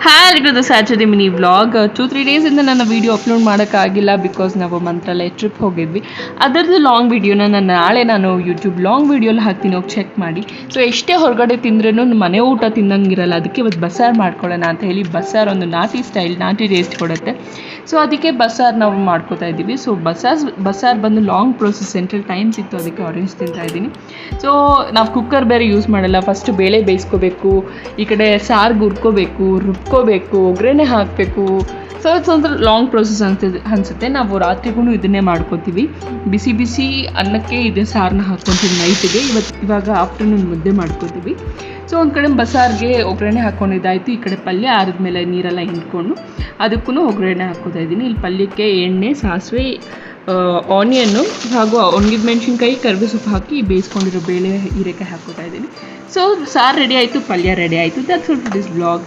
Hi ಇದು Saturday mini vlog 2-3 ಡೇಸಿಂದ ನನ್ನ video upload ಮಾಡೋಕ್ಕಾಗಿಲ್ಲ ಬಿಕಾಸ್ ನಾವು ಮಂತ್ರಾಲಯ ಟ್ರಿಪ್ ಹೋಗಿದ್ವಿ. ಅದರದ್ದು ಲಾಂಗ್ ವೀಡಿಯೋನ ನಾನು ಯೂಟ್ಯೂಬ್ ಲಾಂಗ್ ವೀಡಿಯೋಲಿ ಹಾಕ್ತೀನಿ, ಹೋಗಿ ಚೆಕ್ ಮಾಡಿ. ಸೊ ಎಷ್ಟೇ ಹೊರಗಡೆ ತಿಂದ್ರೂ ಮನೆ ಊಟ ತಿನ್ನಂಗಿರಲ್ಲ, ಅದಕ್ಕೆ ಇವತ್ತು ಬಸ್ಸಾರು ಮಾಡ್ಕೊಳ್ಳೋಣ ಅಂತ ಹೇಳಿ ಬಸ್ಸಾರು ಒಂದು ನಾಟಿ ಸ್ಟೈಲ್ ನಾಟಿ ಟೇಸ್ಟ್ ಕೊಡುತ್ತೆ. ಸೊ ಅದಕ್ಕೆ ಬಸ್ಸಾರು ನಾವು ಮಾಡ್ಕೋತಾ ಇದ್ದೀವಿ. ಸೊ ಬಸ್ಸಾರು ಬಂದು ಲಾಂಗ್ ಪ್ರೋಸೆಸ್, ಸೆಂಟ್ರಲ್ ಟೈಮ್ ಸಿಕ್ತು, ಅದಕ್ಕೆ ಆರೆಂಜ್ ತಿಂತಾ ಇದ್ದೀನಿ. ಸೊ ನಾವು ಕುಕ್ಕರ್ ಬೇರೆ ಯೂಸ್ ಮಾಡಲ್ಲ, ಫಸ್ಟು ಬೇಳೆ ಬೇಯಿಸ್ಕೋಬೇಕು, ಈ ಕಡೆ ಸಾರು ಹುರ್ಕೋಬೇಕು, ರುಬ್ಕೋಬೇಕು, ಒಗ್ಗರಣೆ ಹಾಕಬೇಕು. ಸೊ ಒಂದು ಲಾಂಗ್ ಪ್ರೋಸೆಸ್ ಅನಿಸುತ್ತೆ. ನಾವು ರಾತ್ರಿಗೂ ಇದನ್ನೇ ಮಾಡ್ಕೋತೀವಿ. ಬಿಸಿ ಬಿಸಿ ಅನ್ನಕ್ಕೆ ಇದೇ ಸಾರನ್ನ ಹಾಕ್ಕೊತೀವಿ ನೈಟಿಗೆ. ಇವಾಗ ಆಫ್ಟರ್ನೂನ್ ಮುದ್ದೆ ಮಾಡ್ಕೋತೀವಿ. ಸೊ ಒಂದು ಕಡೆ ಬಸ್ಸಾರಿಗೆ ಒಗ್ಗರಣೆ ಹಾಕ್ಕೊಂಡಿದ್ದಾಯಿತು, ಈ ಕಡೆ ಪಲ್ಯ ಆರಿದ್ಮೇಲೆ ನೀರೆಲ್ಲ ಹಿಂಡ್ಕೊಂಡು ಅದಕ್ಕೂ ಒಗ್ಗರಣೆ ಹಾಕ್ಕೋತಾ ಇದ್ದೀನಿ. ಇಲ್ಲಿ ಪಲ್ಯಕ್ಕೆ ಎಣ್ಣೆ, ಸಾಸಿವೆ, ಆನಿಯನ್ನು ಹಾಗೂ ಒಣಗಿದ ಮೆಣಸಿನ್ಕಾಯಿ, ಕರಿಬೇವು ಸೊಪ್ಪು ಹಾಕಿ ಬೇಯಿಸ್ಕೊಂಡಿರೋ ಬೇಳೆ ಹೀರೆಕಾಯಿ ಹಾಕ್ಕೋತಾ ಇದ್ದೀನಿ. ಸೊ ಸಾರು ರೆಡಿ ಆಯಿತು, ಪಲ್ಯ ರೆಡಿ ಆಯಿತು. That's all for this vlog.